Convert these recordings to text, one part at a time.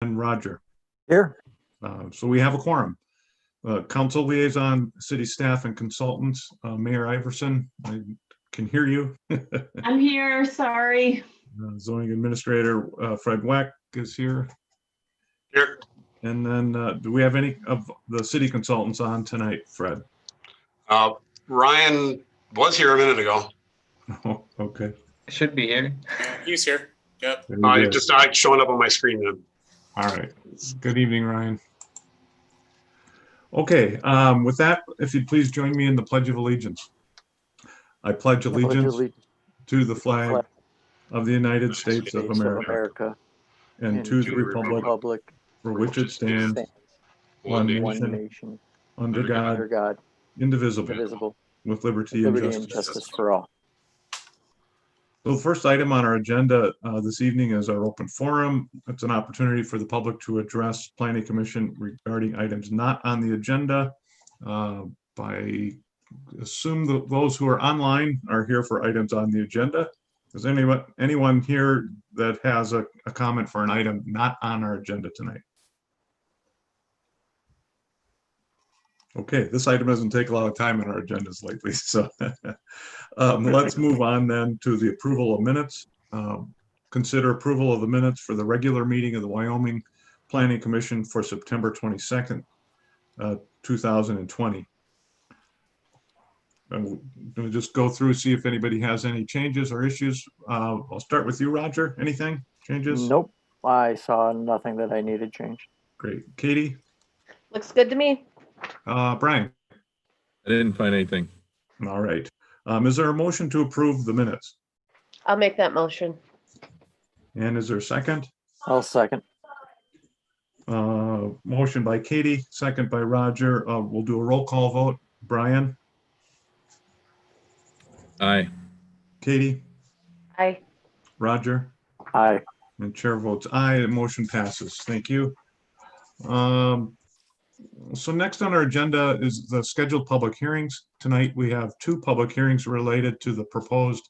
and Roger. Here. So we have a quorum. Council liaison, city staff and consultants, Mayor Iverson, I can hear you. I'm here, sorry. Zoning administrator, Fred Weck is here. Here. And then do we have any of the city consultants on tonight, Fred? Ryan was here a minute ago. Oh, okay. Should be here. He's here. Yep. Very good. Just showing up on my screen then. All right. Good evening, Ryan. Okay, with that, if you'd please join me in the Pledge of Allegiance. I pledge allegiance to the flag of the United States of America and to the republic for which it stands, one nation, under God, indivisible, with liberty and justice for all. So the first item on our agenda this evening is our open forum. It's an opportunity for the public to address Planning Commission regarding items not on the agenda. I assume that those who are online are here for items on the agenda. Is anyone here that has a comment for an item not on our agenda tonight? Okay, this item doesn't take a lot of time in our agendas lately, so let's move on then to the approval of minutes. Consider approval of the minutes for the regular meeting of the Wyoming Planning Commission for September 22nd, 2020. I'm going to just go through, see if anybody has any changes or issues. I'll start with you, Roger. Anything, changes? Nope, I saw nothing that I needed changed. Great. Katie? Looks good to me. Brian? I didn't find anything. All right. Is there a motion to approve the minutes? I'll make that motion. And is there a second? I'll second. Motion by Katie, second by Roger. We'll do a roll call vote. Brian? Aye. Katie? Aye. Roger? Aye. And chair votes aye. The motion passes. Thank you. So next on our agenda is the scheduled public hearings. Tonight we have two public hearings related to the proposed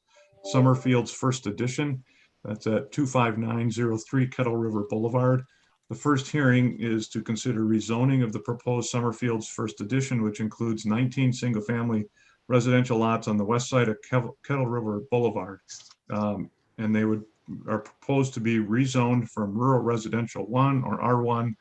Summerfield's first edition. That's at 25903 Kettle River Boulevard. The first hearing is to consider rezoning of the proposed Summerfield's first edition, which includes 19 single-family residential lots on the west side of Kettle River Boulevard. And they are proposed to be rezoned from rural residential 1 or R1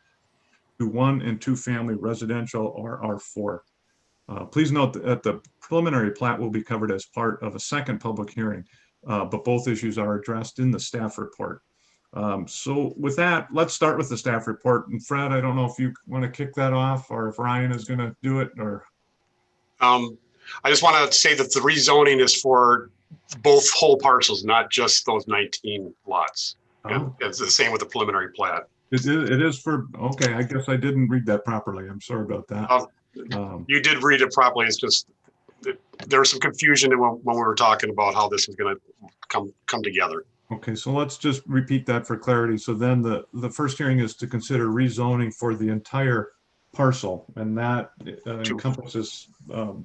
to 1 and 2 family residential or R4. Please note that the preliminary plat will be covered as part of a second public hearing, but both issues are addressed in the staff report. So with that, let's start with the staff report. And Fred, I don't know if you want to kick that off or if Ryan is going to do it or. I just want to say that the rezoning is for both whole parcels, not just those 19 lots. And it's the same with the preliminary plat. It is for, okay, I guess I didn't read that properly. I'm sorry about that. You did read it properly. It's just, there was some confusion when we were talking about how this was going to come together. Okay, so let's just repeat that for clarity. So then the first hearing is to consider rezoning for the entire parcel, and that encompasses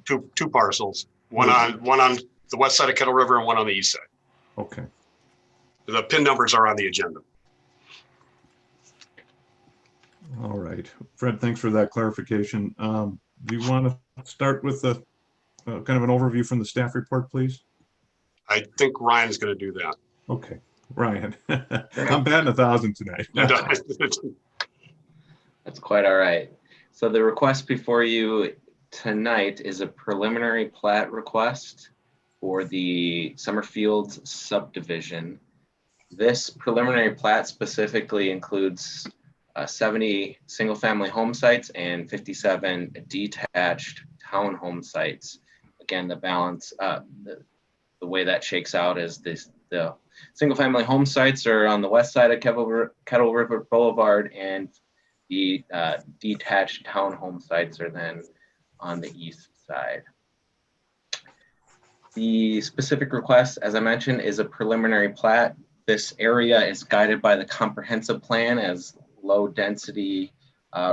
two parcels, one on the west side of Kettle River and one on the east side. Okay. The PIN numbers are on the agenda. All right, Fred, thanks for that clarification. Do you want to start with the kind of an overview from the staff report, please? I think Ryan's going to do that. Okay, Ryan, I'm batting 1,000 tonight. That's quite all right. So the request before you tonight is a preliminary plat request for the Summerfield's subdivision. This preliminary plat specifically includes 70 single-family home sites and 57 detached townhome sites. Again, the balance, the way that shakes out is the single-family home sites are on the west side of Kettle River Boulevard, and the detached townhome sites are then on the east side. The specific request, as I mentioned, is a preliminary plat. This area is guided by the comprehensive plan as low density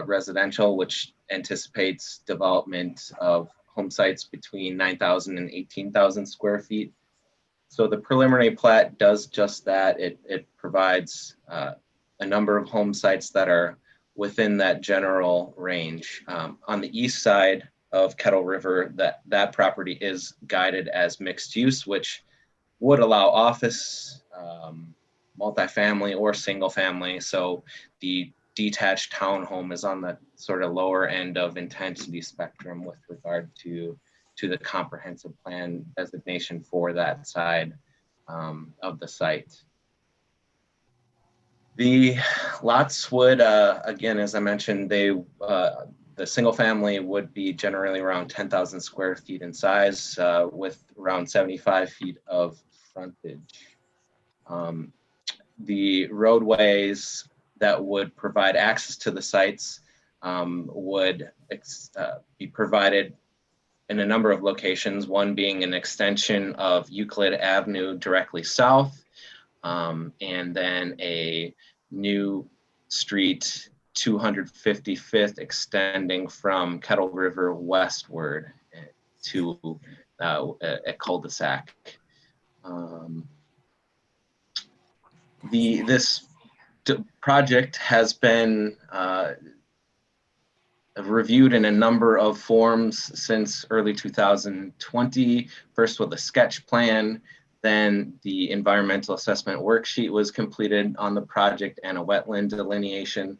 residential, which anticipates development of home sites between 9,000 and 18,000 square feet. So the preliminary plat does just that. It provides a number of home sites that are within that general range. On the east side of Kettle River, that property is guided as mixed use, which would allow office, multifamily, or single family. So the detached townhome is on the sort of lower end of intensity spectrum with regard to the comprehensive plan designation for that side of the site. The lots would, again, as I mentioned, the single family would be generally around 10,000 square feet in size, with around 75 feet of frontage. The roadways that would provide access to the sites would be provided in a number of locations, one being an extension of Euclid Avenue directly south, and then a new street 255th extending from Kettle River westward to a cul-de-sac. This project has been reviewed in a number of forms since early 2020, first with a sketch plan, then the environmental assessment worksheet was completed on the project and a wetland delineation.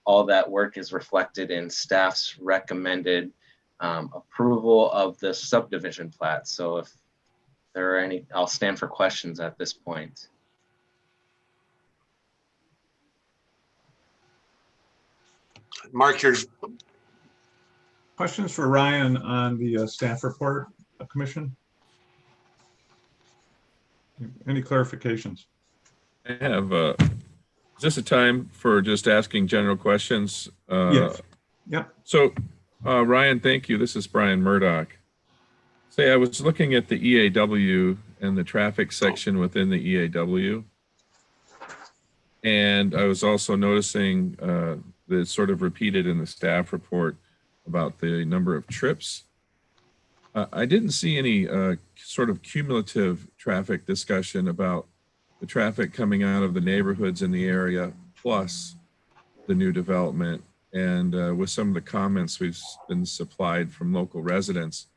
All that work is reflected in staff's recommended approval of the subdivision plat. So if there are any, I'll stand for questions at this point. Mark, your Questions for Ryan on the staff report, Commission? Any clarifications? I have, is this a time for just asking general questions? Yes. Yep. So, Ryan, thank you. This is Brian Murdoch. Say, I was looking at the EAW and the traffic section within the EAW. And I was also noticing that it's sort of repeated in the staff report about the number of trips. I didn't see any sort of cumulative traffic discussion about the traffic coming out of the neighborhoods in the area plus the new development. And with some of the comments we've been supplied from local residents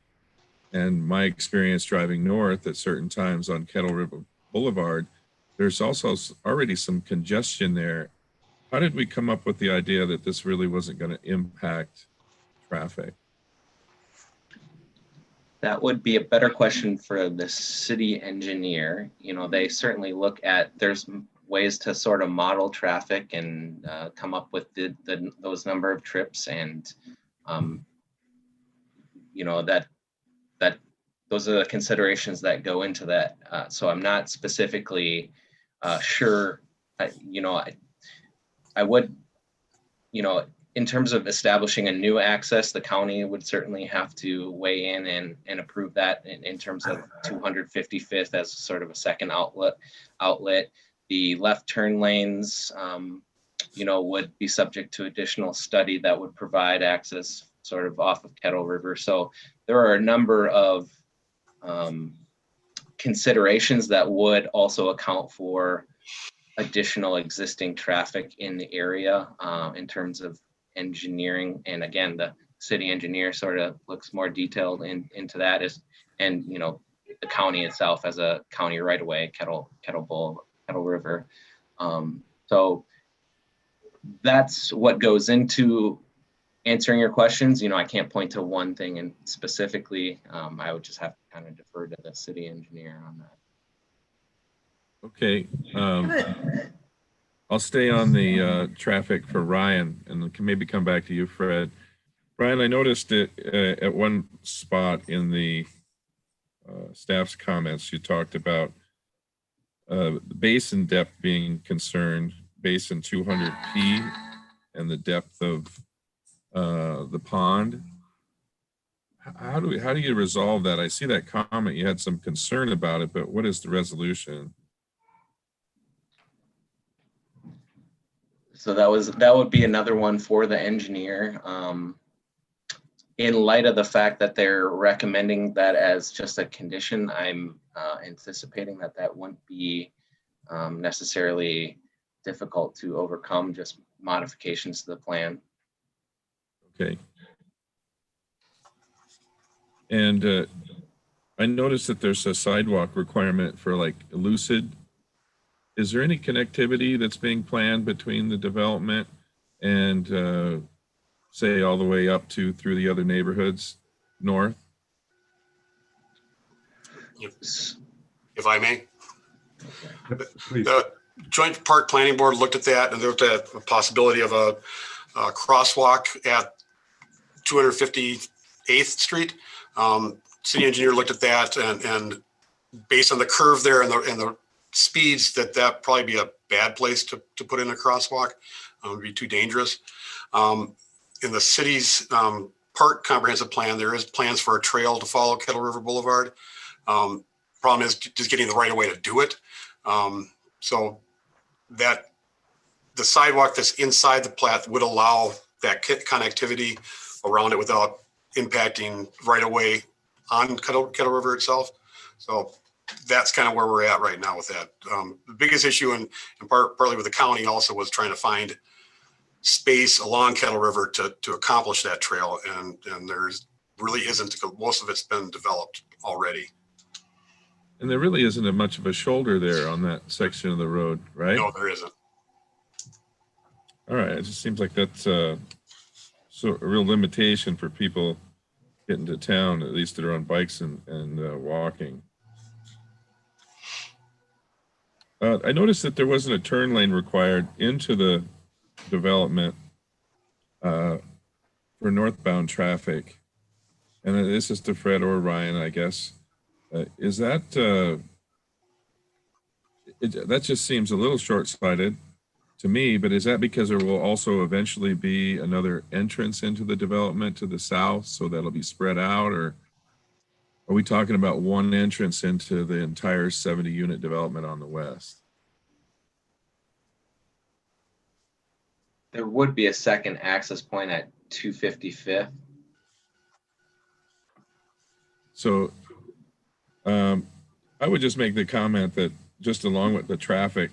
and my experience driving north at certain times on Kettle River Boulevard, there's also already some congestion there. How did we come up with the idea that this really wasn't going to impact traffic? That would be a better question for the city engineer. You know, they certainly look at, there's ways to sort of model traffic and come up with those number of trips, and you know, that those are the considerations that go into that. So I'm not specifically sure. You know, I would, you know, in terms of establishing a new access, the county would certainly have to weigh in and approve that in terms of 255th as sort of a second outlet. The left turn lanes, you know, would be subject to additional study that would provide access sort of off of Kettle River. So there are a number of considerations that would also account for additional existing traffic in the area in terms of engineering. And again, the city engineer sort of looks more detailed into that, and you know, the county itself as a county right away, Kettle River. So that's what goes into answering your questions. You know, I can't point to one thing and specifically. I would just have to kind of defer to the city engineer on that. Okay. I'll stay on the traffic for Ryan and can maybe come back to you, Fred. Brian, I noticed it at one spot in the staff's comments, you talked about the basin depth being concerned, basin 200P, and the depth of the pond. How do you resolve that? I see that comment, you had some concern about it, but what is the resolution? So that would be another one for the engineer. In light of the fact that they're recommending that as just a condition, I'm anticipating that wouldn't be necessarily difficult to overcome, just modifications to the plan. Okay. And I noticed that there's a sidewalk requirement for like Lucid. Is there any connectivity that's being planned between the development and say all the way up to through the other neighborhoods north? If I may. Please. The Joint Park Planning Board looked at that and looked at the possibility of a crosswalk at 258th Street. City engineer looked at that and based on the curve there and the speeds that probably be a bad place to put in a crosswalk. It would be too dangerous. In the city's park comprehensive plan, there is plans for a trail to follow Kettle River Boulevard. Problem is just getting the right way to do it. So that the sidewalk that's inside the plat would allow that connectivity around it without impacting right away on Kettle River itself. So that's kind of where we're at right now with that. The biggest issue and partly with the county also was trying to find space along Kettle River to accomplish that trail. And there's really isn't, because most of it's been developed already. And there really isn't much of a shoulder there on that section of the road, right? No, there isn't. All right, it just seems like that's so a real limitation for people getting to town, at least that are on bikes and walking. I noticed that there wasn't a turn lane required into the development for northbound traffic. And this is to Fred or Ryan, I guess. Is that, that just seems a little short-sighted to me, but is that because there will also eventually be another entrance into the development to the south, so that'll be spread out, or are we talking about one entrance into the entire 70-unit development on the west? There would be a second access point at 255th. So I would just make the comment that just along with the traffic,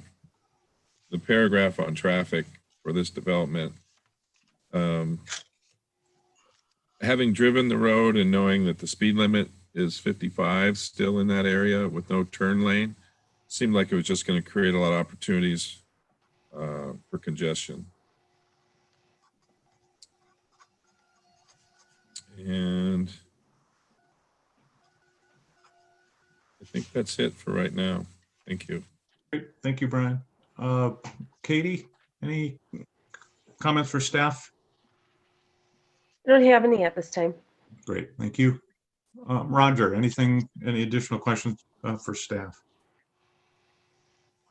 the paragraph on traffic for this development, having driven the road and knowing that the speed limit is 55 still in that area with no turn lane, seemed like it was just going to create a lot of opportunities for congestion. And I think that's it for right now. Thank you. Great. Thank you, Brian. Katie, any comments for staff? I don't have any at this time. Great, thank you. Roger, any additional questions for staff?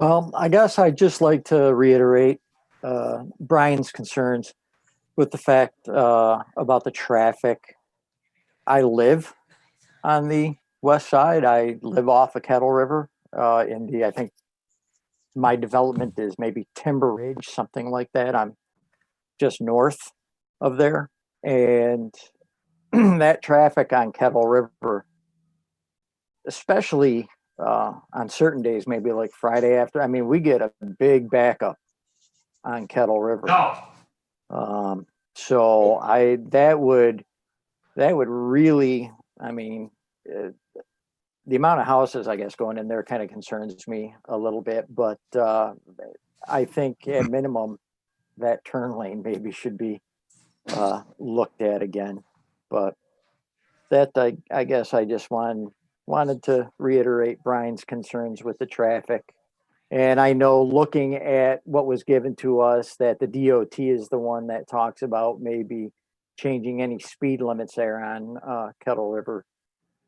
Well, I guess I'd just like to reiterate Brian's concerns with the fact about the traffic. I live on the west side. I live off of Kettle River I think my development is maybe Timber Ridge, something like that. I'm just north of there. And that traffic on Kettle River, especially on certain days, maybe like Friday after, I mean, we get a big backup on Kettle River. So that would really, I mean, the amount of houses, I guess, going in there kind of concerns me a little bit, but I think at minimum that turn lane maybe should be looked at again. But that, I guess I just wanted to reiterate Brian's concerns with the traffic. And I know looking at what was given to us that the DOT is the one that talks about maybe changing any speed limits there on Kettle River.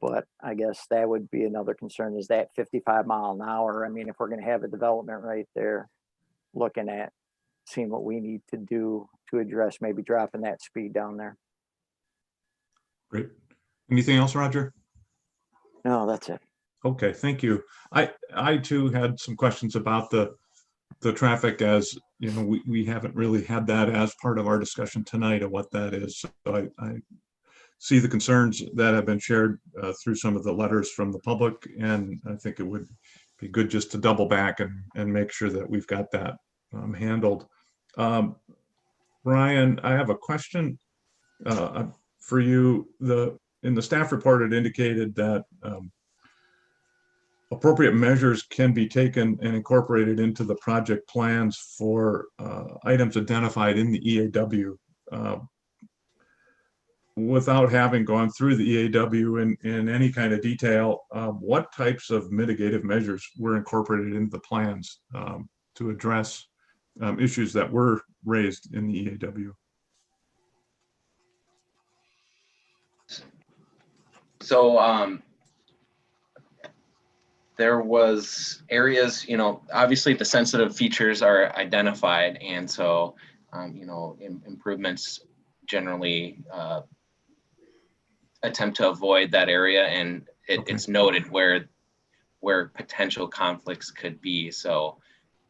But I guess that would be another concern, is that 55 mile an hour. I mean, if we're going to have a development right there, looking at seeing what we need to do to address maybe dropping that speed down there. Great. Anything else, Roger? No, that's it. Okay, thank you. I too had some questions about the traffic, as you know, we haven't really had that as part of our discussion tonight of what that is. So I see the concerns that have been shared through some of the letters from the public, and I think it would be good just to double back and make sure that we've got that handled. Ryan, I have a question for you. In the staff report, it indicated that appropriate measures can be taken and incorporated into the project plans for items identified in the EAW. Without having gone through the EAW in any kind of detail, what types of mitigative measures were incorporated into the plans to address issues that were raised in the EAW? So there was areas, obviously the sensitive features are identified, and so improvements generally attempt to avoid that area, and it's noted where potential conflicts could be. So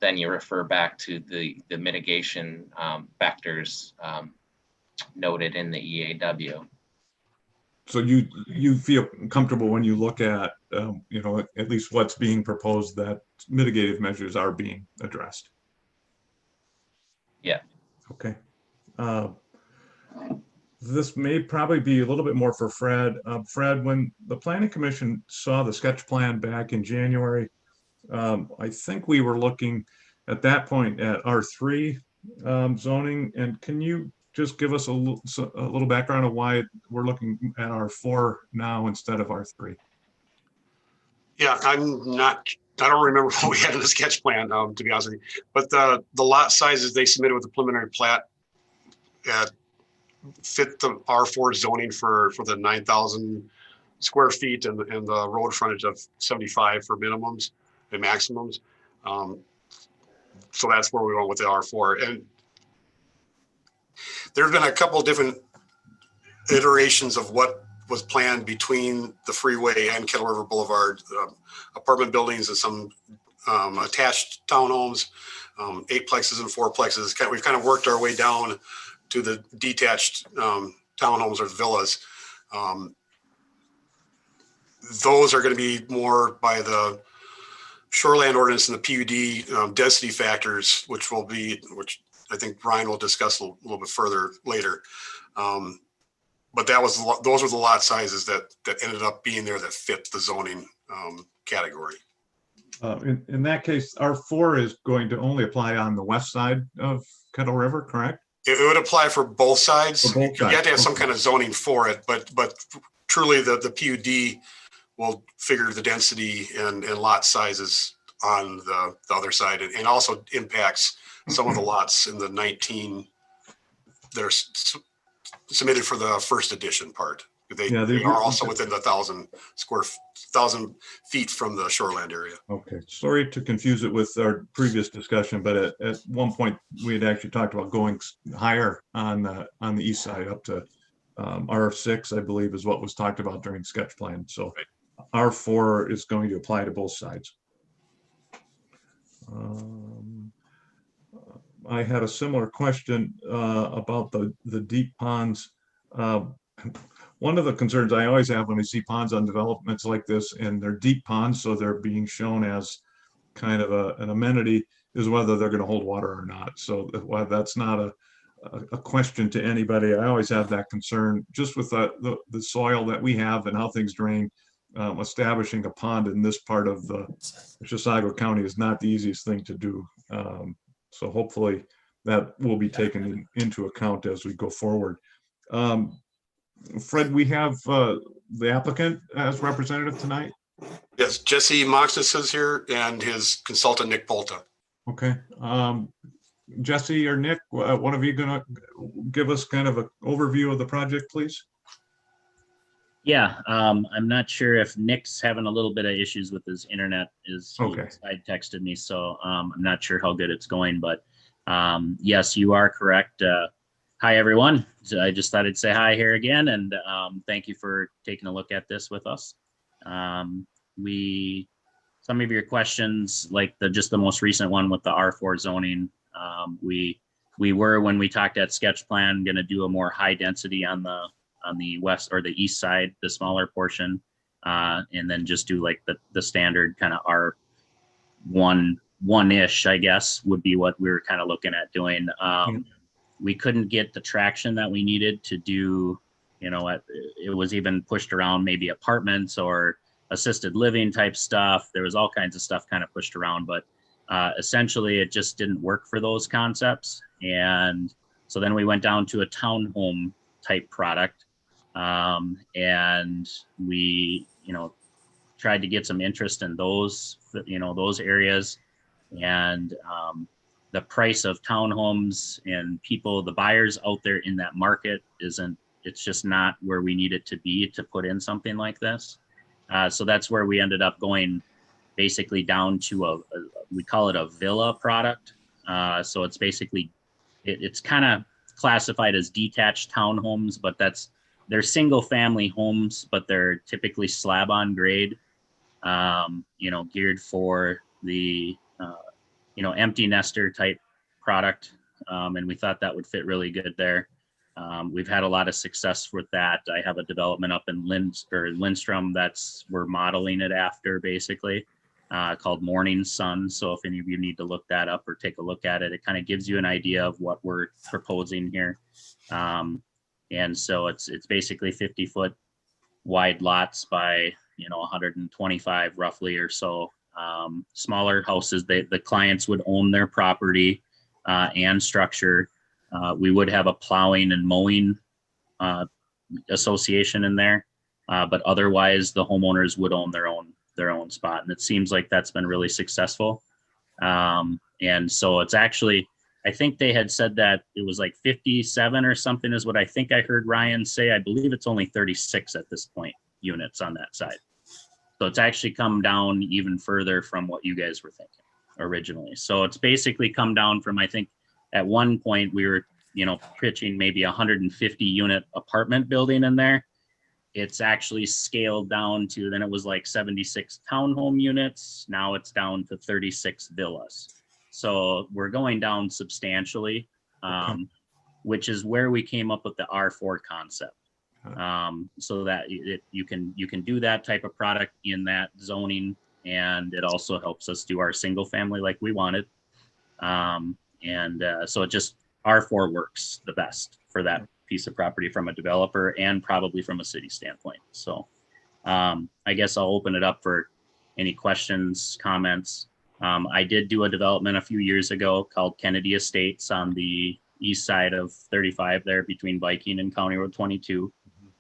then you refer back to the mitigation factors noted in the EAW. So you feel comfortable when you look at at least what's being proposed, that mitigative measures are being addressed? Yeah. Okay. This may probably be a little bit more for Fred. Fred, when the Planning Commission saw the sketch plan back in January, I think we were looking at that point at R3 zoning. And can you just give us a little background of why we're looking at R4 now instead of R3? Yeah, I don't remember what we had in the sketch plan, to be honest with you. But the lot sizes they submitted with the preliminary plat fit the R4 zoning for the 9,000 square feet and the road frontage of 75 for minimums and maximums. So that's where we went with the R4. And there's been a couple different iterations of what was planned between the freeway and Kettle River Boulevard, apartment buildings and some attached townhomes, 8plexes and 4plexes. We've kind of worked our way down to the detached townhomes or villas. Those are going to be more by the shoreland ordinance and the PUD density factors, which I think Brian will discuss a little bit further later. But those were the lot sizes that ended up being there that fit the zoning category. In that case, R4 is going to only apply on the west side of Kettle River, correct? It would apply for both sides. For both sides. You have to have some kind of zoning for it, but truly the PUD will figure the density and lot sizes on the other side, and also impacts some of the lots in the 19 that are submitted for the first edition part. They are also within the 1,000 feet from the shoreland area. Okay, sorry to confuse it with our previous discussion, but at one point we had actually talked about going higher on the east side up to R6, I believe, is what was talked about during sketch plan. So R4 is going to apply to both sides. I had a similar question about the deep ponds. One of the concerns I always have when I see ponds on developments like this, and they're deep ponds, so they're being shown as kind of an amenity, is whether they're going to hold water or not. So while that's not a question to anybody, I always have that concern just with the soil that we have and how things drain. Establishing a pond in this part of the Chisago County is not the easiest thing to do. So hopefully that will be taken into account as we go forward. Fred, we have the applicant as representative tonight. Yes, Jesse Moxness is here and his consultant, Nick Polta. Okay. Jesse or Nick, one of you going to give us kind of an overview of the project, please? Yeah, I'm not sure if Nick's having a little bit of issues with his internet. I texted me, so I'm not sure how good it's going, but yes, you are correct. Hi, everyone. So I just thought I'd say hi here again, and thank you for taking a look at this with us. Some of your questions, like just the most recent one with the R4 zoning, we were, when we talked at sketch plan, going to do a more high density on the west or the east side, the smaller portion, and then just do like the standard kind of R1 one-ish, I guess, would be what we were kind of looking at doing. We couldn't get the traction that we needed to do, it was even pushed around maybe apartments or assisted living type stuff. There was all kinds of stuff kind of pushed around, but essentially it just didn't work for those concepts. And so then we went down to a townhome type product. And we, tried to get some interest in those, those areas. And the price of townhomes and the buyers out there in that market it's just not where we need it to be to put in something like this. So that's where we ended up going basically down to we call it a villa product. So it's basically, it's kind of classified as detached townhomes, but they're single family homes, but they're typically slab on grade, geared for the, empty nester type product. And we thought that would fit really good there. We've had a lot of success with that. I have a development up in Lindstrom we're modeling it after, basically, called Morning Sun. So if any of you need to look that up or take a look at it, it kind of gives you an idea of what we're proposing here. And so it's basically 50-foot wide lots by 125 roughly or so. Smaller houses. The clients would own their property and structure. We would have a plowing and mowing association in there, but otherwise the homeowners would own their own spot, and it seems like that's been really successful. And so it's actually, I think they had said that it was like 57 or something is what I think I heard Ryan say. I believe it's only 36 at this point units on that side. So it's actually come down even further from what you guys were thinking originally. So it's basically come down from, I think at one point we were, pitching maybe 150 unit apartment building in there. It's actually scaled down to, then it was like 76 townhome units. Now it's down to 36 villas. So we're going down substantially, which is where we came up with the R4 concept. So that you can do that type of product in that zoning, and it also helps us do our single family like we wanted. So it just, R4 works the best for that piece of property from a developer and probably from a city standpoint. So I guess I'll open it up for any questions, comments. I did do a development a few years ago called Kennedy Estates on the east side of 35 there between Viking and County Road 22.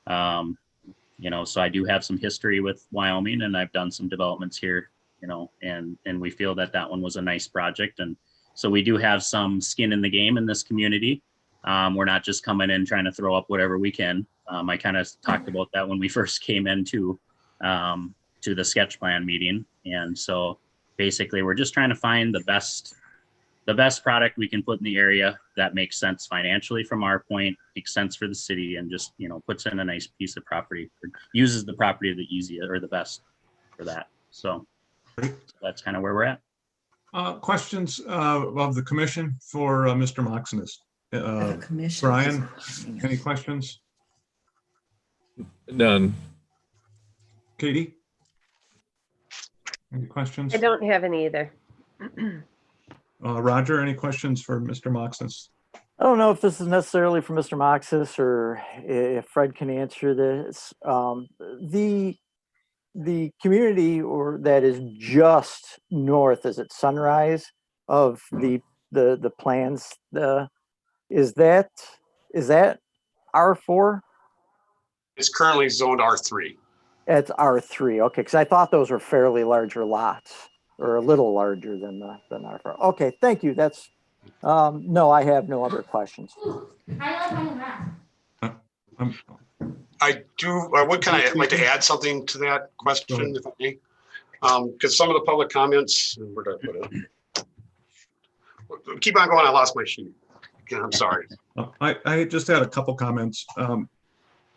So I do have some history with Wyoming, and I've done some developments here, and we feel that one was a nice project. And so we do have some skin in the game in this community. We're not just coming in trying to throw up whatever we can. I kind of talked about that when we first came into to the sketch plan meeting. And so basically we're just trying to find the best product we can put in the area that makes sense financially from our point, makes sense for the city, and just, puts in a nice piece of property, or uses the property the easiest or the best for that. So that's kind of where we're at. Questions of the commission for Mr. Moxonist? Brian, any questions? None. Katie? Any questions? I don't have any either. Roger, any questions for Mr. Moxonist? I don't know if this is necessarily for Mr. Moxis or if Fred can answer this. The community that is just north, is it Sunrise, of the plans, is that R4? It's currently zoned R3. It's R3, okay, because I thought those were fairly larger lots, or a little larger than R4. Okay, thank you. That's no, I have no other questions. I would kind of like to add something to that question, if I may. Because some of the public comments, where did I put it? Keep on going, I lost my sheet. Again, I'm sorry. I just had a couple comments.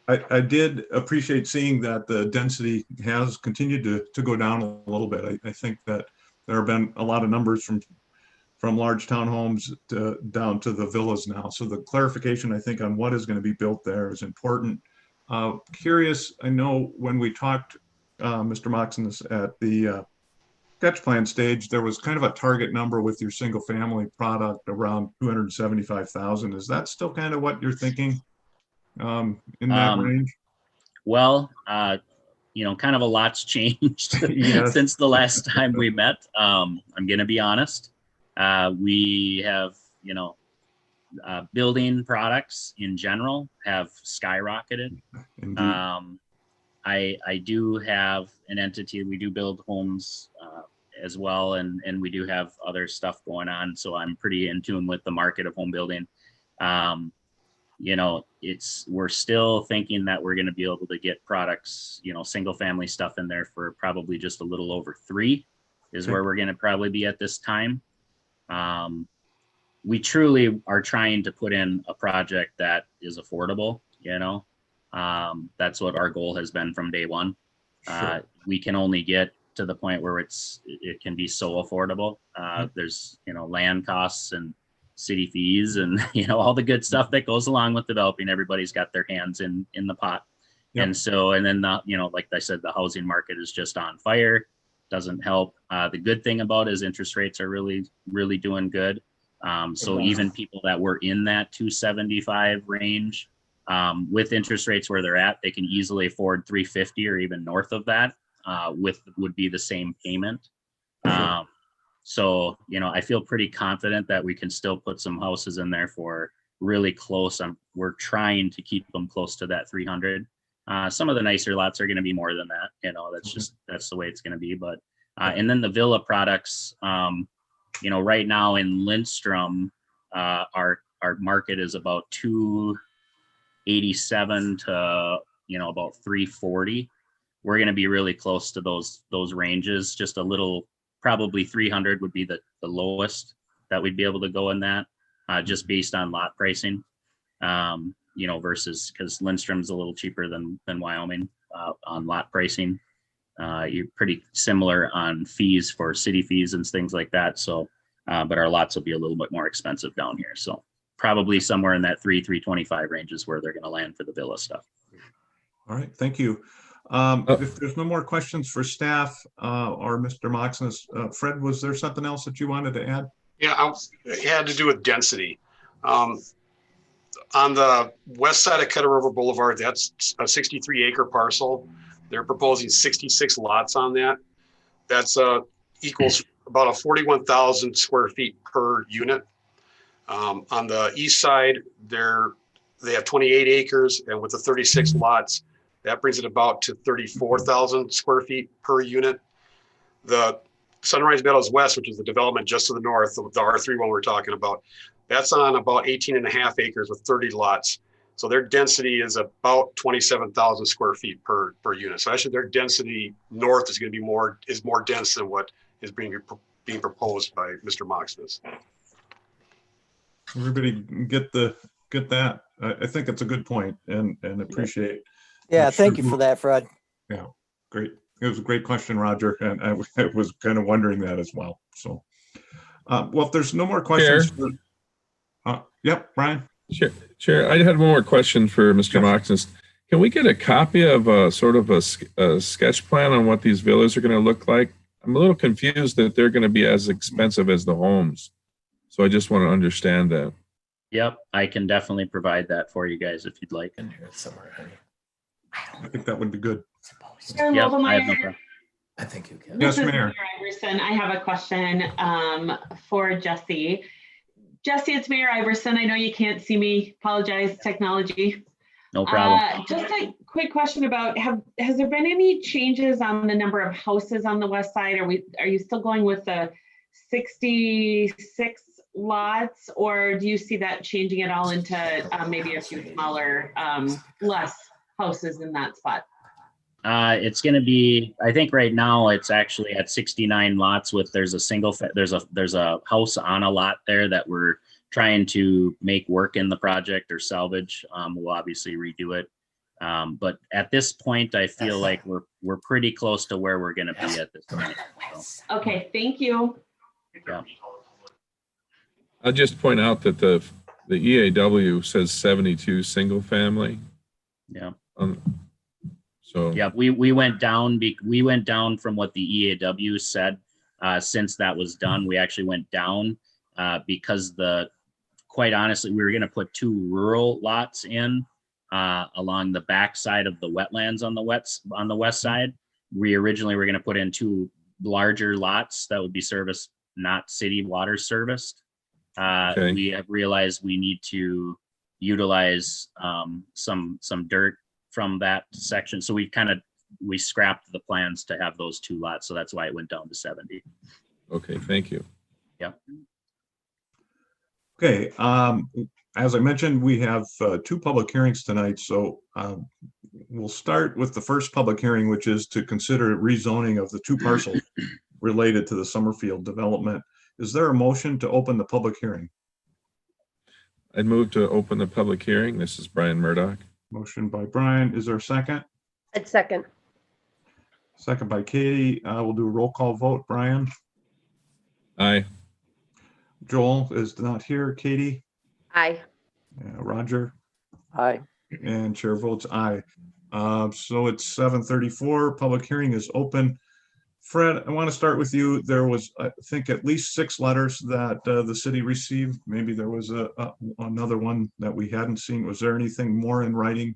I did appreciate seeing that the density has continued to go down a little bit. I think that there have been a lot of numbers from large townhomes down to the villas now. So the clarification, I think, on what is going to be built there is important. Curious, I know when we talked, Mr. Moxonist, at the sketch plan stage, there was kind of a target number with your single family product around 275,000. Is that still kind of what you're thinking in that range? Well, kind of a lot's changed Yes. since the last time we met. I'm going to be honest. We have, building products in general have skyrocketed. Indeed. I do have an entity. We do build homes as well, and we do have other stuff going on. So I'm pretty in tune with the market of home building. We're still thinking that we're going to be able to get products, single family stuff in there for probably just a little over 3 is where we're going to probably be at this time. We truly are trying to put in a project that is affordable, that's what our goal has been from day one. Sure. We can only get to the point where it can be so affordable. There's, land costs and city fees and, all the good stuff that goes along with developing. Everybody's got their hands in the pot. Yep. And then, like I said, the housing market is just on fire. Doesn't help. The good thing about it is interest rates are really, really doing good. So even people that were in that 275 range, with interest rates where they're at, they can easily afford 350 or even north of that, would be the same payment. So, I feel pretty confident that we can still put some houses in there for really close. We're trying to keep them close to that 300. Some of the nicer lots are going to be more than that. That's the way it's going to be. But, and then the villa products, right now in Lindstrom, our market is about 287 to, about 340. We're going to be really close to those ranges, just a little. Probably 300 would be the lowest that we'd be able to go in that, just based on lot pricing, versus because Lindstrom's a little cheaper than Wyoming on lot pricing. You're pretty similar on fees for city fees and things like that. So, but our lots will be a little bit more expensive down here. So probably somewhere in that 325 range is where they're going to land for the villa stuff. All right, thank you. If there's no more questions for staff or Mr. Moxness, Fred, was there something else that you wanted to add? Yeah, it had to do with density. On the west side of Kettle River Boulevard, that's a 63-acre parcel. They're proposing 66 lots on that. That's equals about a 41,000 square feet per unit. On the east side, they have 28 acres, and with the 36 lots, that brings it about to 34,000 square feet per unit. The Sunrise Meadows West, which is the development just to the north, the R3 one we're talking about, that's on about 18 and a half acres with 30 lots. So their density is about 27,000 square feet per unit. So actually their density north is going to be more dense than what is being proposed by Mr. Moxness. Everybody get that. I think it's a good point and appreciate. Yeah, thank you for that, Fred. Yeah, great. It was a great question, Roger, and I was kind of wondering that as well. So, well, if there's no more questions, yep, Brian. Sure. I had one more question for Mr. Moxness. Can we get a copy of a sketch plan on what these villas are going to look like? I'm a little confused that they're going to be as expensive as the homes. So I just want to understand that. Yep, I can definitely provide that for you guys if you'd like. I think that would be good. Yep, I have no problem. I think you can. Yes, This is Mayor. Mayor Iverson. I have a question for Jesse. Jesse, it's Mayor Iverson. I know you can't see me. Apologize, technology. No problem. Just a quick question about has there been any changes on the number of houses on the west side? Are you still going with the 66 lots, or do you see that changing it all into maybe a few smaller, less houses in that spot? It's going to be, I think right now it's actually at 69 lots with, there's a house on a lot there that we're trying to make work in the project or salvage. We'll obviously redo it. But at this point, I feel like we're pretty close to where we're going to be at this point. So, Okay, thank you. yeah. I'll just point out that the EAW says 72 single family. Yeah. So yeah, we went down from what the EAW said. Since that was done, we actually went down because quite honestly, we were going to put 2 rural lots in along the back side of the wetlands on the west side. We originally were going to put in 2 larger lots that would be serviced, not city water serviced. Okay. We have realized we need to utilize some dirt from that section. So we scrapped the plans to have those 2 lots. So that's why it went down to 70. Okay, thank you. Yeah. Okay, as I mentioned, we have 2 public hearings tonight, so we'll start with the first public hearing, which is to consider rezoning of the 2 parcels related to the Summerfield development. Is there a motion to open the public hearing? I'd move to open the public hearing. This is Brian Murdoch. Motion by Brian. Is there a second? I'd second. Second by Katie. We'll do a roll call vote. Brian? Aye. Joel is not here. Katie? Aye. Roger? Aye. And chair votes aye. So it's 7:34. Public hearing is open. Fred, I want to start with you. There was, I think, at least 6 letters that the city received. Maybe there was another one that we hadn't seen. Was there anything more in writing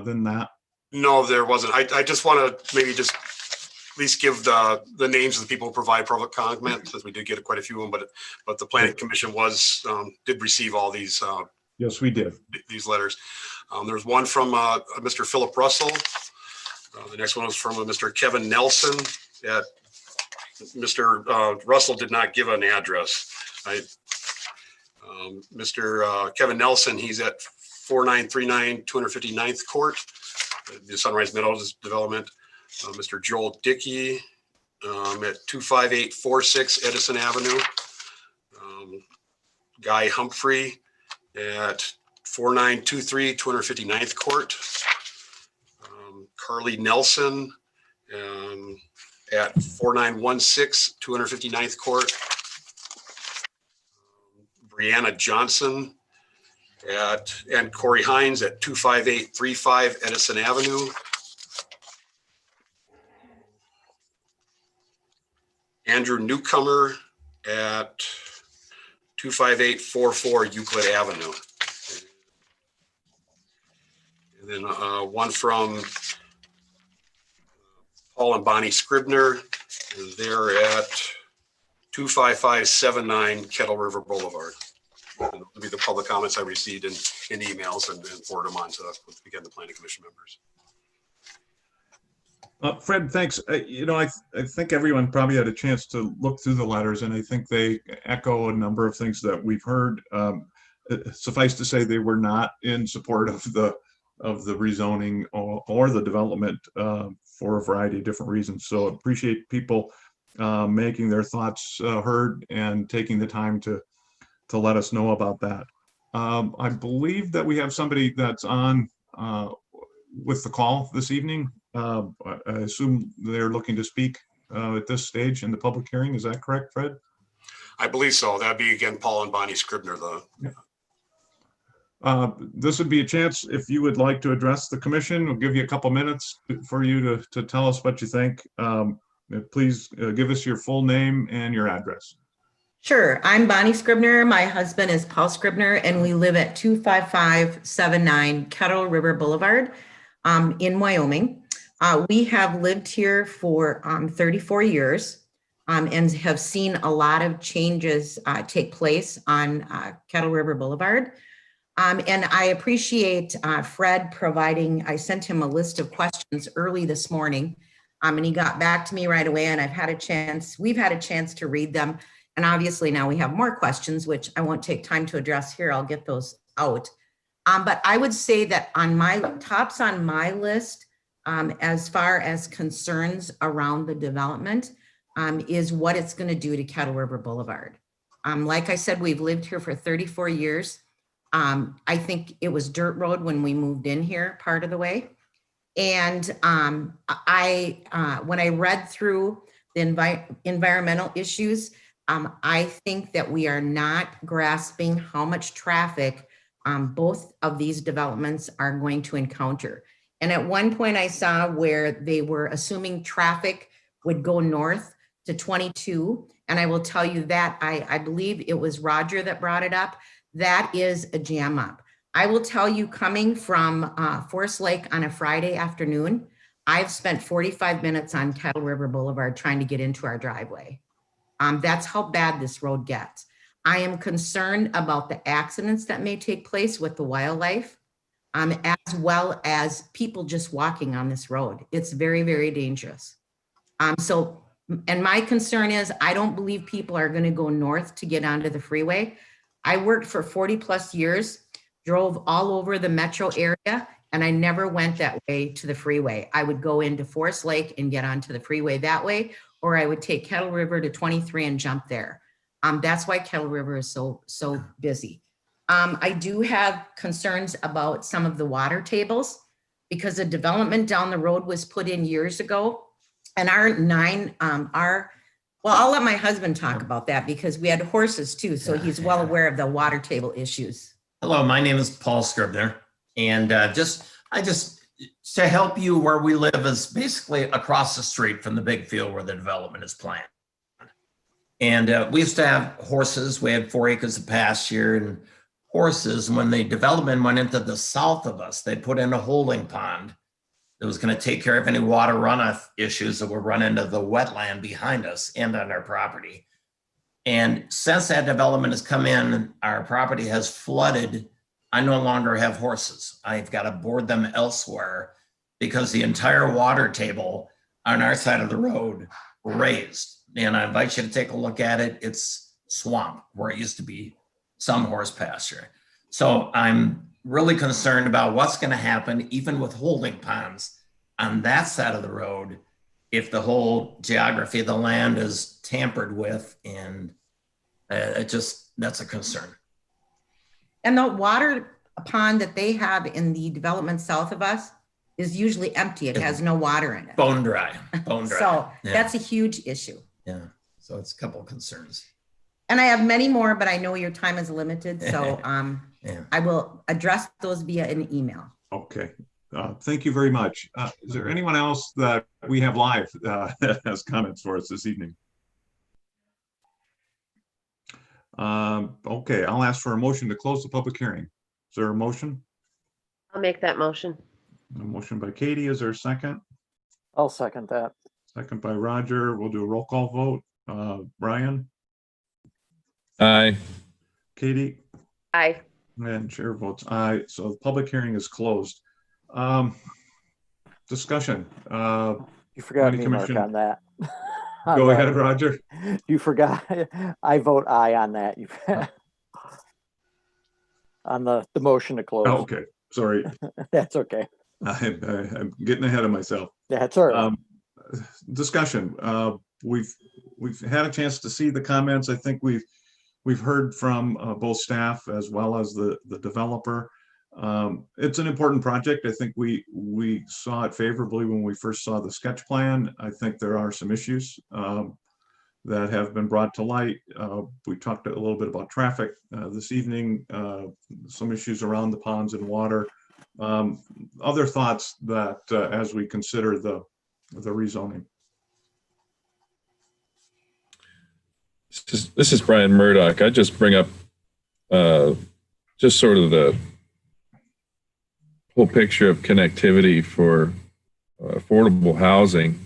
than that? No, there wasn't. I just want to maybe just at least give the names of the people who provide public comment, since we did get quite a few of them, but the planning commission did receive all these Yes, we did. these letters. There's one from Mr. Philip Russell. The next one was from Mr. Kevin Nelson. Mr. Russell did not give an address. Mr. Kevin Nelson, he's at 4939 259th Court, the Sunrise Meadows development. Mr. Joel Dickey at 25846 Edison Avenue. Guy Humphrey at 4923 259th Court. Carly Nelson at 4916 259th Court. Brianna Johnson and Corey Hines at 25835 Edison Avenue. Andrew Newcomer at 25844 Euclid Avenue. And then one from Paul and Bonnie Scribner. They're at 25579 Kettle River Boulevard. That'll be the public comments I received in emails and forward them on to, again, the planning commission members. Fred, thanks. I think everyone probably had a chance to look through the letters, and I think they echo a number of things that we've heard. Suffice to say, they were not in support of the rezoning or the development for a variety of different reasons. So appreciate people making their thoughts heard and taking the time to let us know about that. I believe that we have somebody that's on with the call this evening. I assume they're looking to speak at this stage in the public hearing. Is that correct, Fred? I believe so. That'd be, again, Paul and Bonnie Scribner, This would be a chance if you would like to address the commission. We'll give you a couple minutes for you to tell us what you think. Please give us your full name and your address. Sure. I'm Bonnie Scribner. My husband is Paul Scribner, and we live at 25579 Kettle River Boulevard in Wyoming. We have lived here for 34 years and have seen a lot of changes take place on Kettle River Boulevard. And I appreciate Fred providing, I sent him a list of questions early this morning, and he got back to me right away, and we've had a chance to read them. And obviously now we have more questions, which I won't take time to address here. I'll get those out. But I would say that on my list, as far as concerns around the development, is what it's going to do to Kettle River Boulevard. Like I said, we've lived here for 34 years. I think it was dirt road when we moved in here part of the way. And when I read through the environmental issues, I think that we are not grasping how much traffic both of these developments are going to encounter. And at one point I saw where they were assuming traffic would go north to 22. And I will tell you that I believe it was Roger that brought it up. That is a jam up. I will tell you, coming from Forest Lake on a Friday afternoon, I've spent 45 minutes on Kettle River Boulevard trying to get into our driveway. That's how bad this road gets. I am concerned about the accidents that may take place with the wildlife, as well as people just walking on this road. It's very, very dangerous. And my concern is, I don't believe people are going to go north to get onto the freeway. I worked for 40 plus years, drove all over the metro area, and I never went that way to the freeway. I would go into Forest Lake and get onto the freeway that way, or I would take Kettle River to 23 and jump there. That's why Kettle River is so busy. I do have concerns about some of the water tables, because a development down the road was put in years ago. And well, I'll let my husband talk about that, because we had horses too. So he's well aware of the water table issues. Hello, my name is Paul Scribner. And I just to help you, where we live is basically across the street from the big field where the development is planned. And we used to have horses. We had 4 acres of pasture and horses. When the development went into the south of us, they put in a holding pond that was going to take care of any water runoff issues that would run into the wetland behind us and on our property. And since that development has come in, our property has flooded. I no longer have horses. I've got to board them elsewhere, because the entire water table on our side of the road raised. And I invite you to take a look at it. It's swamp where it used to be some horse pasture. So I'm really concerned about what's going to happen, even with holding ponds on that side of the road, if the whole geography of the land is tampered with. And that's a concern. And the water pond that they have in the development south of us is usually empty. It has no water in it. Bone dry. So yeah. That's a huge issue. Yeah. So it's a couple of concerns. And I have many more, but I know your time is limited. So yeah. I will address those via an email. Okay. Thank you very much. Is there anyone else that we have live that has comments for us this evening? Okay, I'll ask for a motion to close the public hearing. Is there a motion? I'll make that motion. A motion by Katie. Is there a second? I'll second that. Second by Roger. We'll do a roll call vote. Brian? Aye. Katie? Aye. And chair votes aye. So the public hearing is closed. Discussion. You forgot Planning me, Mark, Commission. on that. Go ahead, Roger. You forgot. I vote aye on that. You on the motion to close. Oh, okay. Sorry. That's okay. I'm getting ahead of myself. That's all right. Discussion. We've had a chance to see the comments. I think we've heard from both staff as well as the developer. It's an important project. I think we saw it favorably when we first saw the sketch plan. I think there are some issues that have been brought to light. We talked a little bit about traffic this evening, some issues around the ponds and water. Other thoughts that as we consider the rezoning. This is Brian Murdoch. I just bring up just sort of the whole picture of connectivity for affordable housing.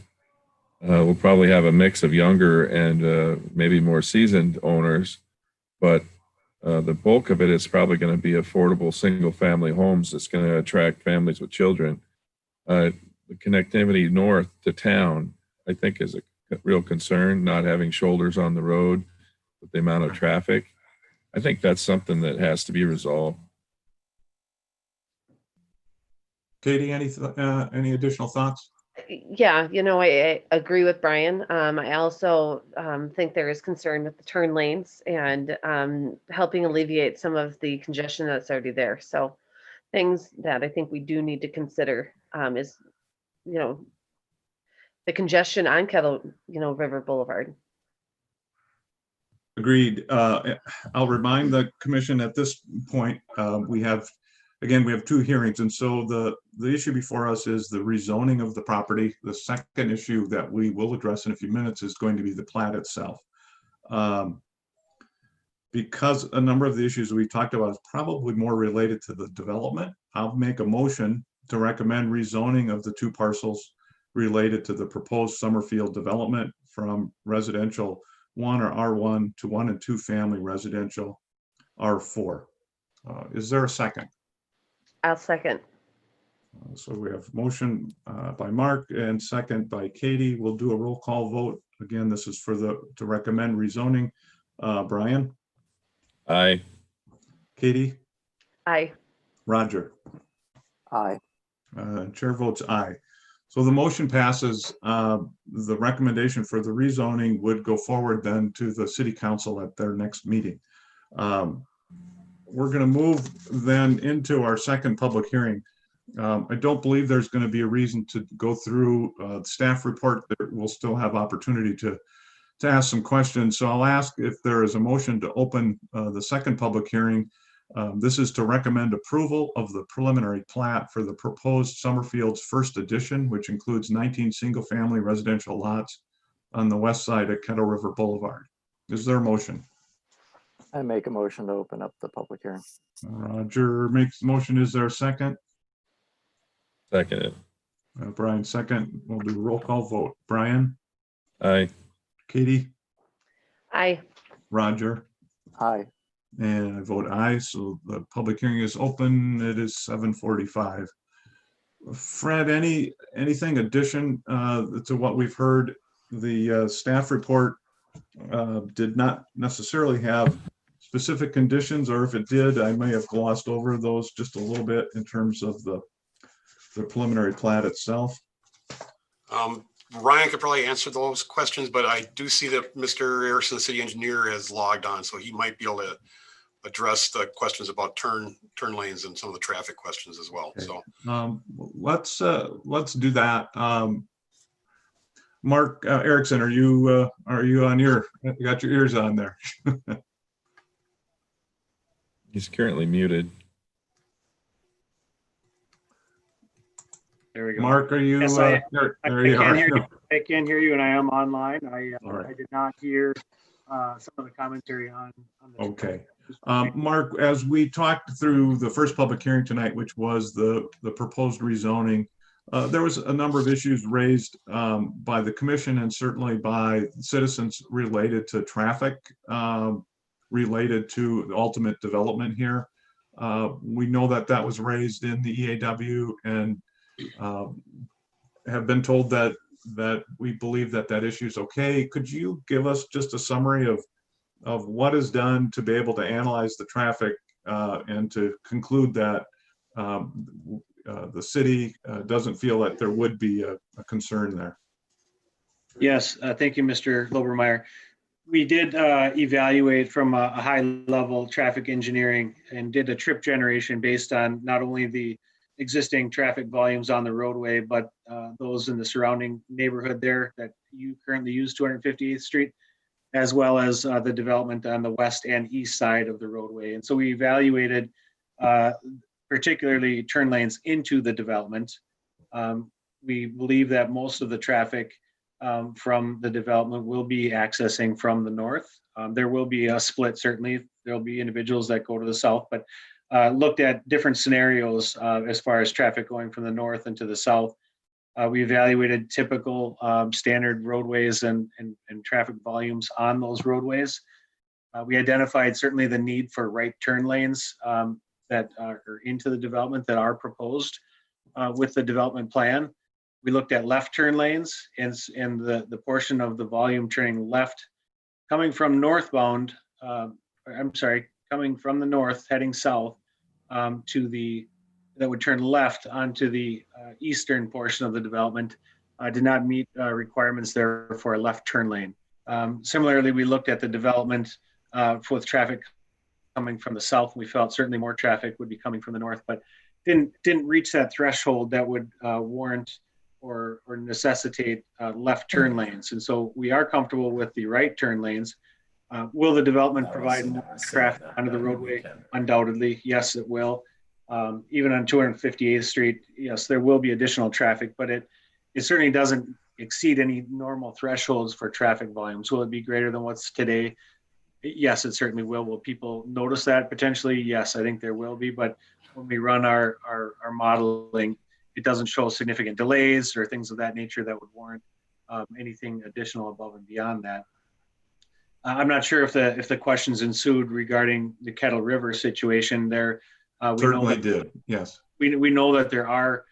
We'll probably have a mix of younger and maybe more seasoned owners, but the bulk of it is probably going to be affordable single-family homes that's going to attract families with children. The connectivity north to town, I think, is a real concern, not having shoulders on the road with the amount of traffic. I think that's something that has to be resolved. Katie, any additional thoughts? Yeah, I agree with Brian. I also think there is concern with the turn lanes and helping alleviate some of the congestion that's already there. So things that I think we do need to consider is, the congestion on Kettle, River Boulevard. Agreed. I'll remind the commission at this point, we have again, we have two hearings. And so the issue before us is the rezoning of the property. The second issue that we will address in a few minutes is going to be the plat itself. Because a number of the issues we talked about is probably more related to the development, I'll make a motion to recommend rezoning of the two parcels related to the proposed Summerfield development from residential 1 or R1 to 1 and 2 family residential R4. Is there a second? I'll second. So we have motion by Mark and second by Katie. We'll do a roll call vote. Again, this is for to recommend rezoning. Brian? Aye. Katie? Aye. Roger? Aye. Chair votes aye. So the motion passes. The recommendation for the rezoning would go forward then to the city council at their next meeting. We're going to move then into our second public hearing. I don't believe there's going to be a reason to go through the staff report. We'll still have opportunity to ask some questions. So I'll ask if there is a motion to open the second public hearing. This is to recommend approval of the preliminary plat for the proposed Summerfield's first edition, which includes 19 single-family residential lots on the west side of Kettle River Boulevard. Is there a motion? I make a motion to open up the public hearing. Roger makes the motion. Is there a second? Seconded. Brian, second. We'll do a roll call vote. Brian? Aye. Katie? Aye. Roger? Aye. And I vote aye, so the public hearing is open. It is 7:45. Fred, anything addition to what we've heard? The staff report did not necessarily have specific conditions, or if it did, I may have glossed over those just a little bit in terms of the preliminary plat itself. Ryan could probably answer those questions, but I do see that Mr. Erickson, the city engineer, has logged on, so he might be able to address the questions about turn lanes and some of the traffic questions as well. Okay. So Let's do that. Mark Erickson, are you on you got your ears on there? He's currently muted. There we go. Mark, are you? Yes, there you are. I can hear you, and I am online. I right. did not hear some of the commentary on the. Okay. Mark, as we talked through the first public hearing tonight, which was the proposed rezoning, there was a number of issues raised by the commission and certainly by citizens related to traffic, related to the ultimate development here. We know that was raised in the EAW and have been told that we believe that issue is okay. Could you give us just a summary of what is done to be able to analyze the traffic and to conclude that the city doesn't feel that there would be a concern there? Yes, thank you, Mr. Lobermeyer. We did evaluate from a high level traffic engineering and did a trip generation based on not only the existing traffic volumes on the roadway, but those in the surrounding neighborhood there that you currently use 258th Street, as well as the development on the west and east side of the roadway. And so we evaluated particularly turn lanes into the development. We believe that most of the traffic from the development will be accessing from the north. There will be a split, certainly. There'll be individuals that go to the south, but looked at different scenarios as far as traffic going from the north and to the south. We evaluated typical standard roadways and traffic volumes on those roadways. We identified certainly the need for right turn lanes that are into the development that are proposed with the development plan. We looked at left turn lanes and the portion of the volume turning left coming from northbound, coming from the north heading south that would turn left onto the eastern portion of the development did not meet requirements there for a left turn lane. Similarly, we looked at the development with traffic coming from the south. We felt certainly more traffic would be coming from the north, but didn't reach that threshold that would warrant or necessitate left turn lanes. And so we are comfortable with the right turn lanes. Will the development provide more traffic onto the roadway? Undoubtedly, yes, it will. Even on 258th Street, yes, there will be additional traffic, but it certainly doesn't exceed any normal thresholds for traffic volumes. Will it be greater than what's today? Yes, it certainly will. Will people notice that potentially? Yes, I think there will be. But when we run our modeling, it doesn't show significant delays or things of that nature that would warrant anything additional above and beyond that. I'm not sure if the questions ensued regarding the Kettle River situation there. We Certainly know did. Yes. We know that there are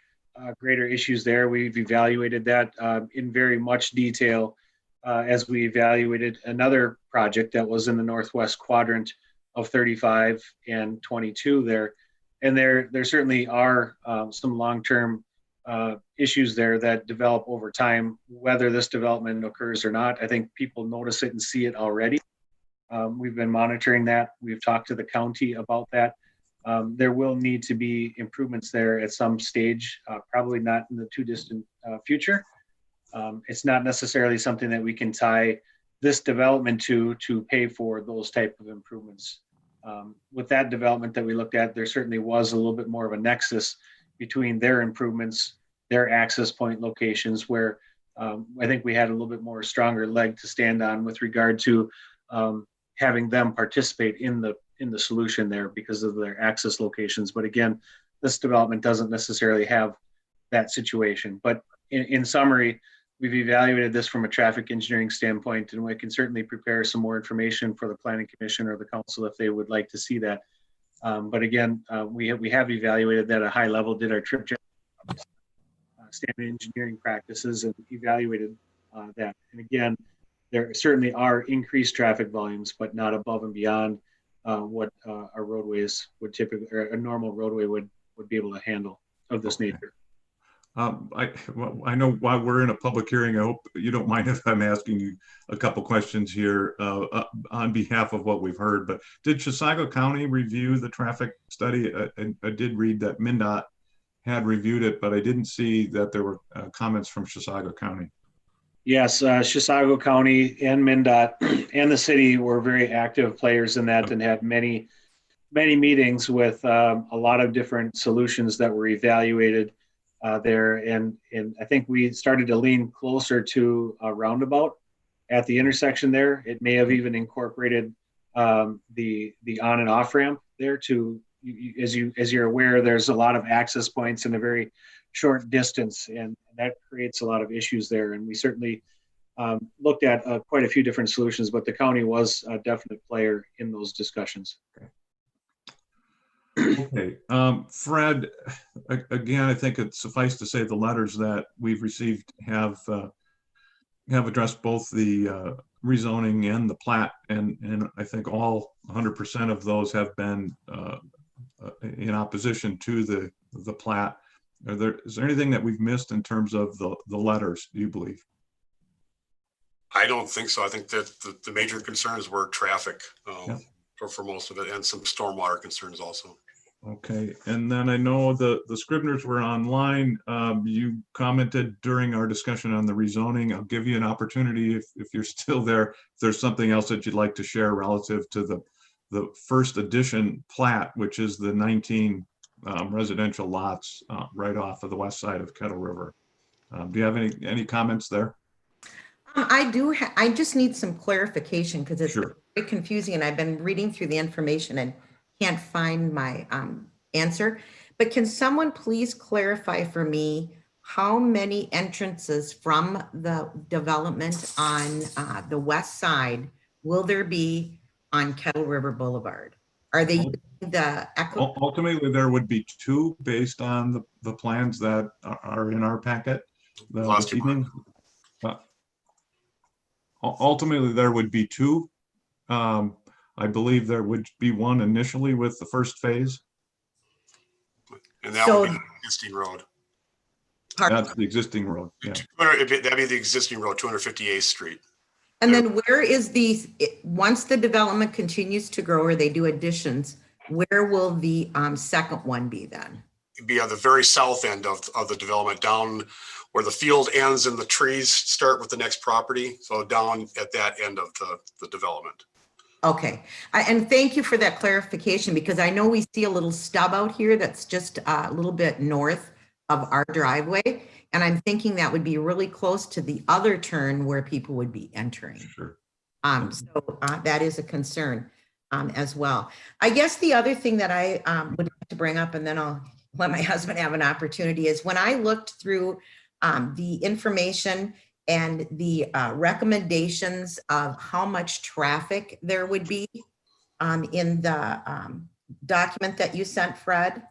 greater issues there. We've evaluated that in very much detail as we evaluated another project that was in the northwest quadrant of 35 and 22 there. And there certainly are some long-term issues there that develop over time, whether this development occurs or not. I think people notice it and see it already. We've been monitoring that. We've talked to the county about that. There will need to be improvements there at some stage, probably not in the too distant future. It's not necessarily something that we can tie this development to pay for those type of improvements. With that development that we looked at, there certainly was a little bit more of a nexus between their improvements, their access point locations, where I think we had a little bit more stronger leg to stand on with regard to having them participate in the solution there because of their access locations. But again, this development doesn't necessarily have that situation. But in summary, we've evaluated this from a traffic engineering standpoint, and we can certainly prepare some more information for the Planning Commission or the council if they would like to see that. But again, we have evaluated that at a high level, did our trip standard engineering practices and evaluated that. And again, there certainly are increased traffic volumes, but not above and beyond what our roadways would typically, or a normal roadway would be able to handle of this nature. I know while we're in a public hearing, I hope you don't mind if I'm asking you a couple questions here on behalf of what we've heard, but did Chisago County review the traffic study? I did read that MnDOT had reviewed it, but I didn't see that there were comments from Chisago County. Yes, Chisago County and MnDOT and the city were very active players in that and had many meetings with a lot of different solutions that were evaluated there. And I think we started to lean closer to a roundabout at the intersection there. It may have even incorporated the on and off ramp there to, as you're aware, there's a lot of access points in a very short distance, and that creates a lot of issues there. And we certainly looked at quite a few different solutions, but the county was a definite player in those discussions. Okay, Fred, again, I think it's suffice to say the letters that we've received have addressed both the rezoning and the plat, and I think all 100% of those have been in opposition to the plat. Is there anything that we've missed in terms of the letters, do you believe? I don't think so. I think that the major concerns were traffic for most of it, and some stormwater concerns also. Okay, and then I know the Scribners were online. You commented during our discussion on the rezoning. I'll give you an opportunity if you're still there, if there's something else that you'd like to share relative to the first edition plat, which is the 19 residential lots right off of the west side of Kettle River. Do you have any comments there? I do. I just need some clarification because it's Sure. very confusing, and I've been reading through the information and can't find my answer. But can someone please clarify for me how many entrances from the development on the west side will there be on Kettle River Boulevard? Are they using the echo? Ultimately, there would be two based on the plans that are in our packet this evening. Ultimately, there would be two. I believe there would be one initially with the first phase. And that would be the existing road. That's the existing road. Yeah. That'd be the existing road, 258th Street. And then where is once the development continues to grow or they do additions, where will the second one be then? It'd be on the very south end of the development, down where the field ends and the trees start with the next property. So down at that end of the development. Okay, and thank you for that clarification, because I know we see a little stub out here that's just a little bit north of our driveway. And I'm thinking that would be really close to the other turn where people would be entering. Sure. So that is a concern as well. I guess the other thing that I would like to bring up, and then I'll let my husband have an opportunity, is when I looked through the information and the recommendations of how much traffic there would be in the document that you sent, Fred.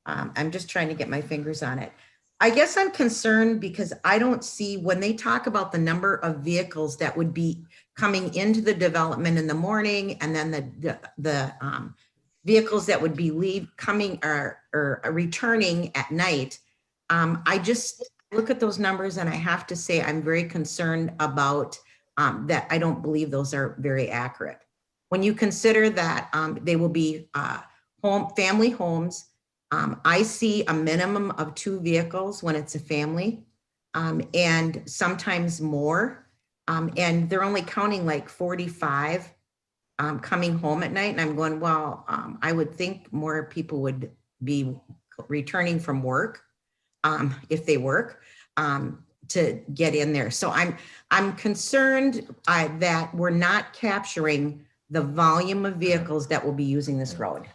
I'm just trying to get my fingers on it. I guess I'm concerned because I don't see, when they talk about the number of vehicles that would be coming into the development in the morning, and then the vehicles that would be coming or returning at night. I just look at those numbers and I have to say I'm very concerned about that. I don't believe those are very accurate. When you consider that they will be family homes, I see a minimum of 2 vehicles when it's a family, and sometimes more. And they're only counting like 45 coming home at night. And I'm going, well, I would think more people would be returning from work if they work to get in there. So I'm concerned that we're not capturing the volume of vehicles that will be using this road.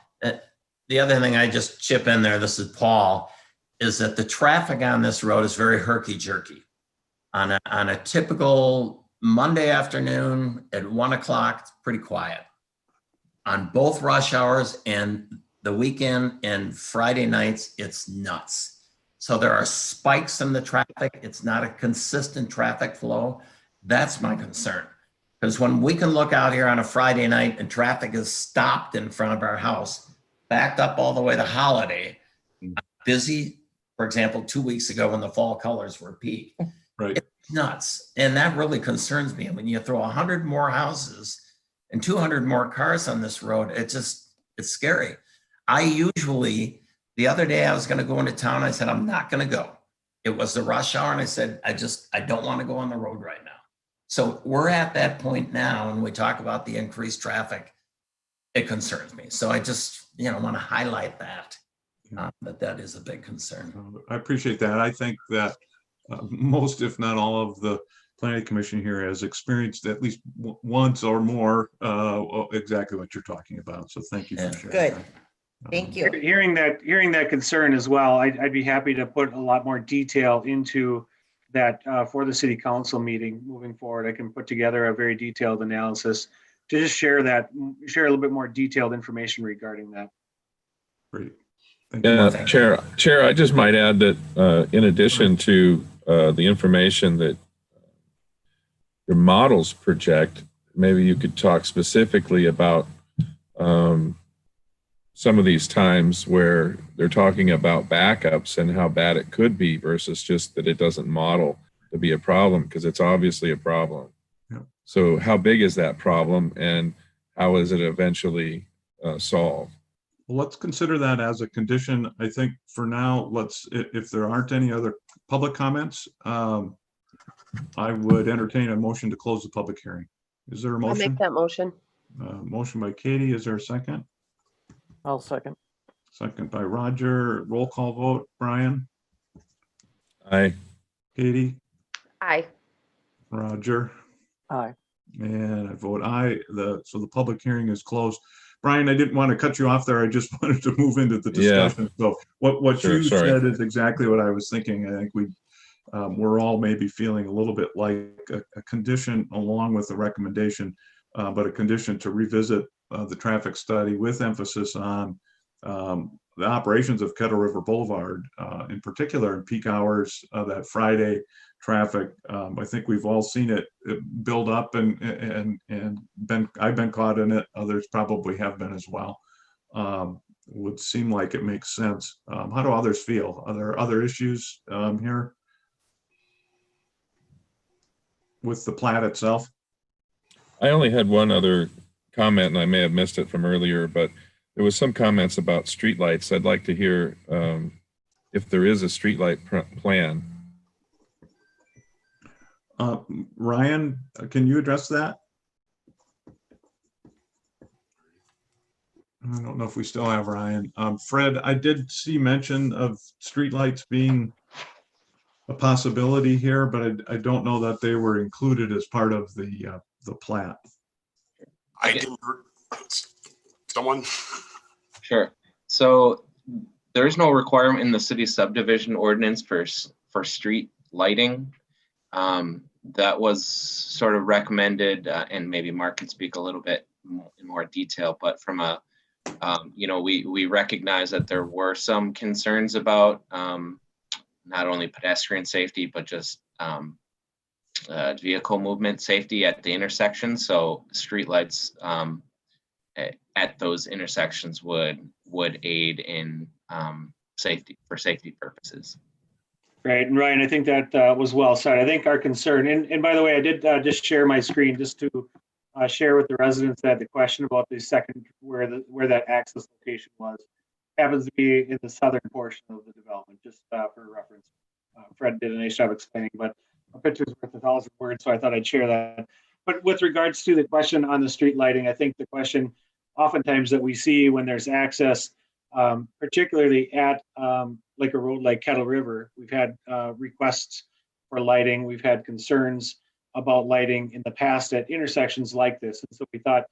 The other thing I just chip in there, this is Paul, is that the traffic on this road is very herky-jerky. On a typical Monday afternoon at 1 o'clock, it's pretty quiet. On both rush hours and the weekend and Friday nights, it's nuts. So there are spikes in the traffic. It's not a consistent traffic flow. That's my concern. Because when we can look out here on a Friday night and traffic is stopped in front of our house, backed up all the way to Holiday, busy, for example, 2 weeks ago when the fall colors were peak. Right. It's nuts. And that really concerns me. And when you throw 100 more houses and 200 more cars on this road, it's scary. I usually, the other day I was going to go into town. I said, I'm not going to go. It was the rush hour. And I said, I don't want to go on the road right now. So we're at that point now. And we talk about the increased traffic. It concerns me. So I just, want to highlight that, that is a big concern. I appreciate that. I think that most, if not all, of the planning commission here has experienced at least once or more exactly what you're talking about. So thank you for sharing. Good. That. Thank you. Hearing that concern as well, I'd be happy to put a lot more detail into that for the city council meeting moving forward. I can put together a very detailed analysis to just share a little bit more detailed information regarding that. Great. Thank you. Chair, I just might add that in addition to the information that your models project, maybe you could talk specifically about some of these times where they're talking about backups and how bad it could be versus just that it doesn't model to be a problem, because it's obviously a problem. Yeah. So how big is that problem and how is it eventually solved? Well, let's consider that as a condition. I think for now, if there aren't any other public comments, I would entertain a motion to close the public hearing. Is there a motion? I'll make that motion. Motion by Katie. Is there a second? I'll second. Second by Roger. Roll call vote. Brian? Aye. Katie? Aye. Roger? Aye. And I vote aye. So the public hearing is closed. Brian, I didn't want to cut you off there. I just wanted to move into the discussion. So what you said is exactly what I was thinking. I think we're all maybe feeling a little bit like a condition along with the recommendation, but a condition to revisit the traffic study with emphasis on the operations of Kettle River Boulevard, in particular in peak hours, that Friday traffic. I think we've all seen it build up and I've been caught in it. Others probably have been as well. Would seem like it makes sense. How do others feel? Are there other issues here with the plat itself? I only had one other comment, and I may have missed it from earlier, but there was some comments about streetlights. I'd like to hear if there is a streetlight plan. Ryan, can you address that? I don't know if we still have Ryan. Fred, I did see mention of streetlights being a possibility here, but I don't know that they were included as part of the plat. I didn't, someone, Sure. So there's no requirement in the city subdivision ordinance for street lighting. That was sort of recommended, and maybe Mark can speak a little bit in more detail, but from a, we recognize that there were some concerns about not only pedestrian safety, but just vehicle movement safety at the intersection. So streetlights at those intersections would aid in safety purposes. Right, and Ryan, I think that was well said. I think our concern, and by the way, I did just share my screen just to share with the residents that the question about the second, where that access location was, happens to be in the southern portion of the development, just for reference. Fred did a nice job explaining, but a picture's worth 1,000 words, so I thought I'd share that. But with regards to the question on the street lighting, I think the question oftentimes that we see when there's access, particularly at like a road like Kettle River, we've had requests for lighting. We've had concerns about lighting in the past at intersections like this. And so we thought,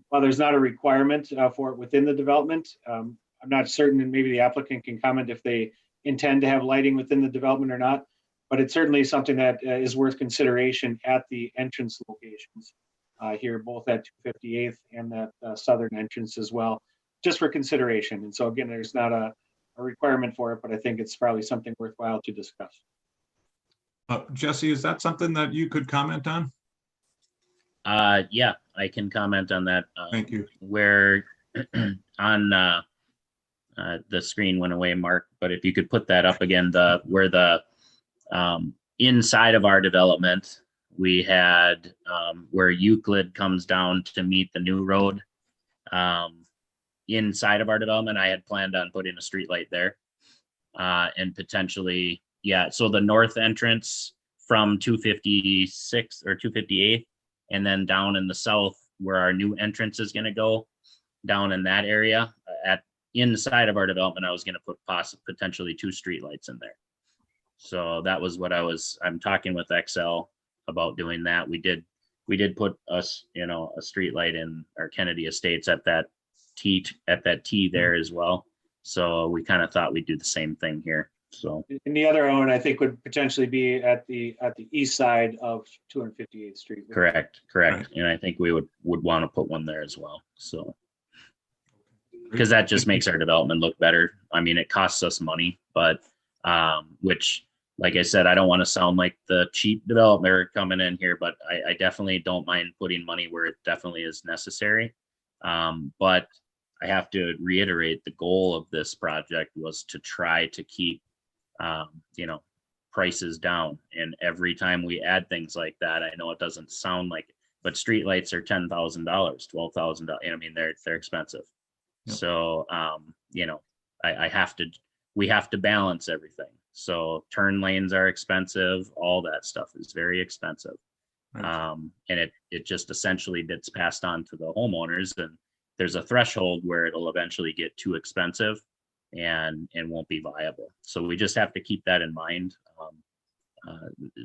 while there's not a requirement for it within the development, I'm not certain, and maybe the applicant can comment if they intend to have lighting within the development or not, but it's certainly something that is worth consideration at the entrance locations here, both at 258th and that southern entrance as well, just for consideration. And so again, there's not a requirement for it, but I think it's probably something worthwhile to discuss. Jesse, is that something that you could comment on? Yeah, I can comment on that. Thank you. Where on the screen went away, Mark, but if you could put that up again, where the inside of our development, we had where Euclid comes down to meet the new road. Inside of our development, I had planned on putting a street light there and potentially, yeah. So the north entrance from 256 or 258, and then down in the south where our new entrance is going to go, down in that area at inside of our development, I was going to put potentially 2 street lights in there. So that was what I'm talking with XL about doing that. We did put a street light in our Kennedy Estates at that T there as well. So we kind of thought we'd do the same thing here. So, and the other one I think would potentially be at the east side of 258th Street. Correct. Right. And I think we would want to put one there as well. So, because that just makes our development look better. I mean, it costs us money, but which, like I said, I don't want to sound like the cheap developer coming in here, but I definitely don't mind putting money where it definitely is necessary. But I have to reiterate, the goal of this project was to try to keep, prices down. And every time we add things like that, I know it doesn't sound like it, but streetlights are $10,000, $12,000. I mean, they're expensive. Yep. So, we have to balance everything. So turn lanes are expensive. All that stuff is very expensive. Right. And it just essentially gets passed on to the homeowners, and there's a threshold where it'll eventually get too expensive and won't be viable. So we just have to keep that in mind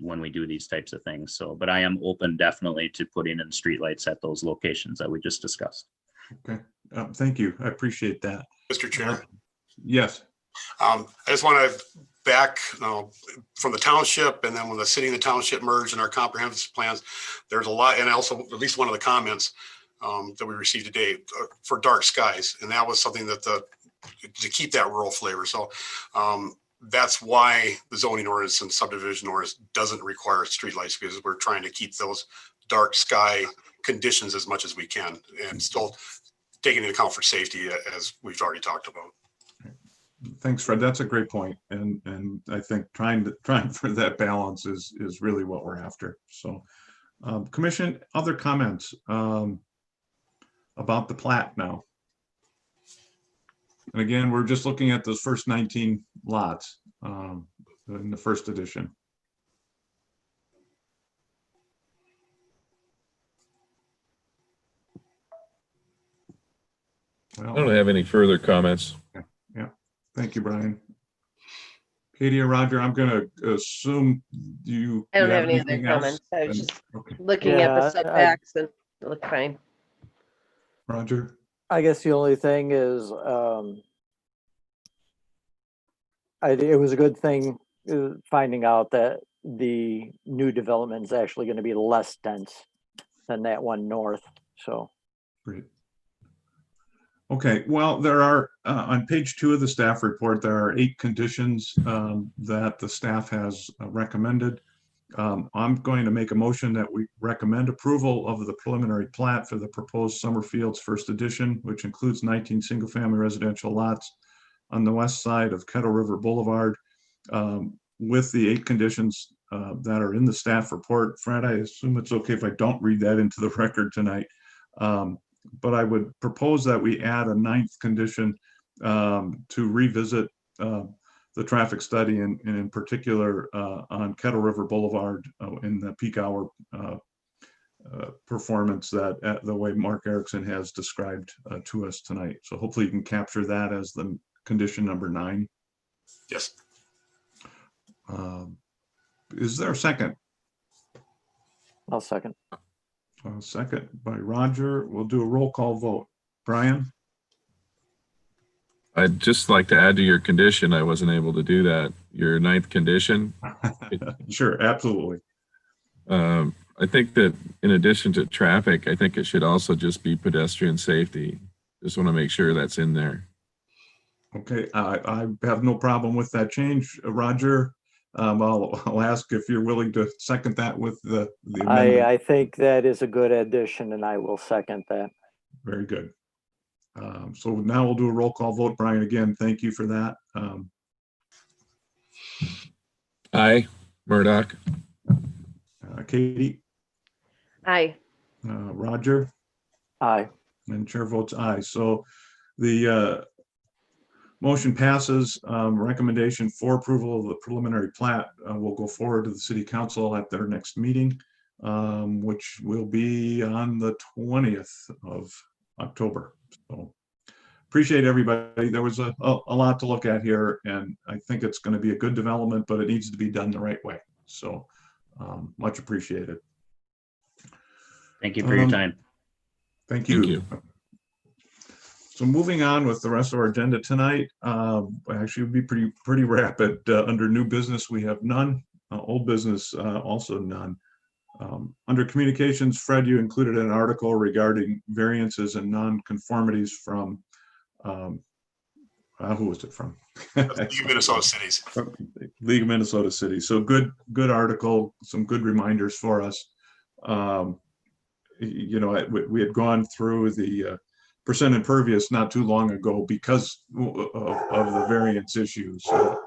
when we do these types of things. So, but I am open definitely to putting in streetlights at those locations that we just discussed. Okay, thank you. I appreciate that. Mr. Chair. Yes. I just want to back from the township, and then when the city and the township merged in our comprehensive plans, there's a lot, and also at least one of the comments that we received today for dark skies, and that was something that to keep that rural flavor. So that's why the zoning ordinance and subdivision ordinance doesn't require streetlights, because we're trying to keep those dark sky conditions as much as we can, and still taking into account for safety, as we've already talked about. Thanks, Fred. That's a great point. And I think trying for that balance is really what we're after. So commission, other comments about the plat now? And again, we're just looking at those first 19 lots in the first edition. I don't have any further comments. Yeah, thank you, Brian. Katie or Roger, I'm going to assume you. I don't you have any other anything else? comments. I was And- just okay. looking at the Yeah, setbacks and it looked fine. Roger, I guess the only thing is, it was a good thing finding out that the new development is actually going to be less dense than that one north. So, great. Okay, well, there are, on page 2 of the staff report, there are 8 conditions that the staff has recommended. I'm going to make a motion that we recommend approval of the preliminary plat for the proposed Summerfields First Edition, which includes 19 single-family residential lots on the west side of Kettle River Boulevard, with the 8 conditions that are in the staff report. Fred, I assume it's okay if I don't read that into the record tonight. But I would propose that we add a 9th condition to revisit the traffic study, and in particular on Kettle River Boulevard in the peak hour performance that the way Mark Erickson has described to us tonight. So hopefully you can capture that as the condition number 9. Yes. Is there a second? I'll second. Second by Roger. We'll do a roll call vote. Brian? I'd just like to add to your condition. I wasn't able to do that. Your 9th condition. Sure, absolutely. I think that in addition to traffic, I think it should also just be pedestrian safety. Just want to make sure that's in there. Okay, I have no problem with that change. Roger, I'll ask if you're willing to second that with the amendment. I think that is a good addition, and I will second that. Very good. So now we'll do a roll call vote. Brian, again, thank you for that. Aye. Murdoch. Katie? Aye. Roger? Aye. And chair votes aye. So the motion passes. Recommendation for approval of the preliminary plat will go forward to the city council at their next meeting, which will be on the 20th of October. So appreciate everybody. There was a lot to look at here, and I think it's going to be a good development, but it needs to be done the right way. So much appreciated. Thank you for your time. Thank you. Thank you. So moving on with the rest of our agenda tonight, actually would be pretty rapid. Under new business, we have none. Old business, also none. Under communications, Fred, you included an article regarding variances and non-conformities from, who was it from? League of Minnesota Cities. League of Minnesota Cities. So good article, some good reminders for us. You know, we had gone through the percent impervious not too long ago because of the variance issues. So.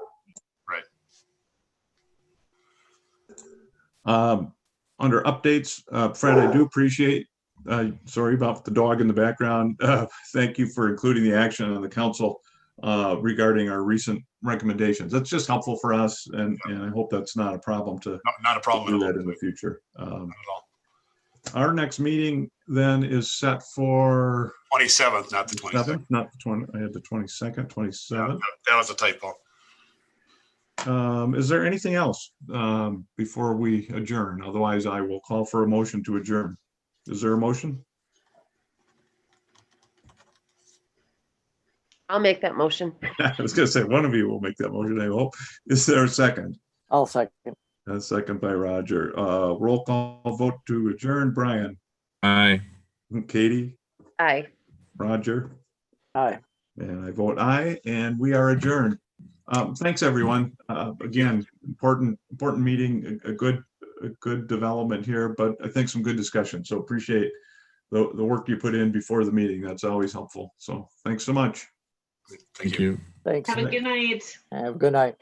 Right. Under updates, Fred, I do appreciate, sorry about the dog in the background. Thank you for including the action on the council regarding our recent recommendations. That's just helpful for us, and I hope that's not a problem to Not a problem do at all. that in the future. Not at all. Our next meeting then is set for 27th, not the 22nd. not the 20. I had the 22nd, 27th. That was a typo. Is there anything else before we adjourn? Otherwise, I will call for a motion to adjourn. Is there a motion? I'll make that motion. I was going to say one of you will make that motion, I hope. Is there a second? I'll second. A second by Roger. Roll call vote to adjourn. Brian? Aye. Katie? Aye. Roger? Aye. And I vote aye, and we are adjourned. Thanks, everyone. Again, important meeting, a good development here, but I think some good discussion. So appreciate the work you put in before the meeting. That's always helpful. So thanks so much. Thank you. Thanks. Have a good night. Have a good night.